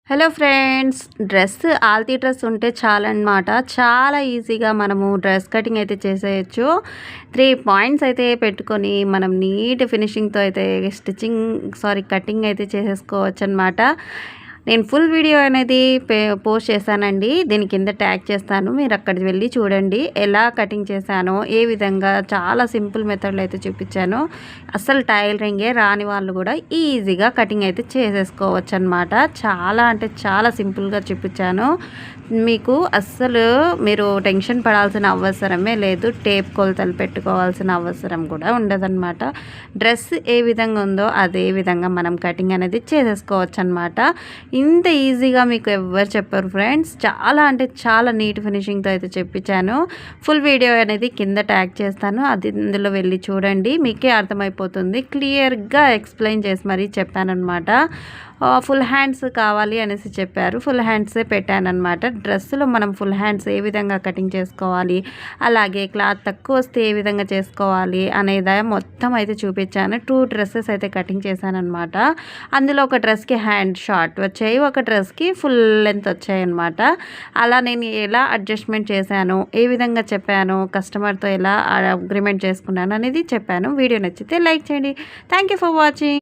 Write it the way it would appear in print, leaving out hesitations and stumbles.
Hello friends, ఆల్తీ dress ఉంటే చాలన్నమాట. చాలా ఈజీగా మనము డ్రెస్ కటింగ్ అయితే చేసేయచ్చు. 3 పాయింట్స్ అయితే పెట్టుకొని మనం నీట్ ఫినిషింగ్తో అయితే కటింగ్ అయితే చేసేసుకోవచ్చు అనమాట. నేను ఫుల్ వీడియో అనేది పోస్ట్ చేశానండి. దీని కింద ట్యాగ్ చేస్తాను, మీరు అక్కడికి వెళ్ళి చూడండి ఎలా కటింగ్ చేశానో. ఏ విధంగా చాలా సింపుల్ మెథడ్లో అయితే చూపించాను. అసలు టైలరింగే రాని వాళ్ళు కూడా ఈజీగా కటింగ్ అయితే చేసేసుకోవచ్చు అనమాట. చాలా అంటే చాలా సింపుల్గా చూపించాను. మీకు అస్సలు మీరు టెన్షన్ పడాల్సిన అవసరమే లేదు. టేప్ కొలతలు పెట్టుకోవాల్సిన అవసరం కూడా ఉండదన్నమాట. డ్రెస్ ఏ విధంగా ఉందో అదే విధంగా మనం కటింగ్ అనేది చేసేసుకోవచ్చు అనమాట. ఇంత ఈజీగా మీకు ఎవ్వరు చెప్పరు ఫ్రెండ్స్. చాలా అంటే చాలా నీట్ ఫినిషింగ్తో అయితే చెప్పించాను. ఫుల్ వీడియో అనేది కింద ట్యాగ్ చేస్తాను, అది ఇందులో వెళ్ళి చూడండి, మీకే అర్థమైపోతుంది. క్లియర్గా ఎక్స్ప్లెయిన్ చేసి మరీ చెప్పానమాట. ఫుల్ హ్యాండ్స్ కావాలి అనేసి చెప్పారు, ఫుల్ హ్యాండ్సే పెట్టానమాట. డ్రెస్సులో మనం ఫుల్ హ్యాండ్స్ ఏ విధంగా కటింగ్ చేసుకోవాలి, అలాగే క్లాత్ తక్కువ వస్తే ఏ విధంగా చేసుకోవాలి అనేది మొత్తం అయితే చూపించాను. 2 డ్రెస్సెస్ అయితే కటింగ్ చేశానమాట. అందులో ఒక డ్రెస్కి హ్యాండ్ షార్ట్ వచ్చాయి, ఒక డ్రెస్కి ఫుల్ లెంత్ వచ్చాయి అనమాట. అలా నేను ఎలా అడ్జస్ట్మెంట్ చేశాను, ఏ విధంగా చెప్పాను, కస్టమర్తో ఎలా అగ్రిమెంట్ చేసుకున్నాను అనేది చెప్పాను. వీడియో నచ్చితే లైక్ చేయండి. Thank you for watching.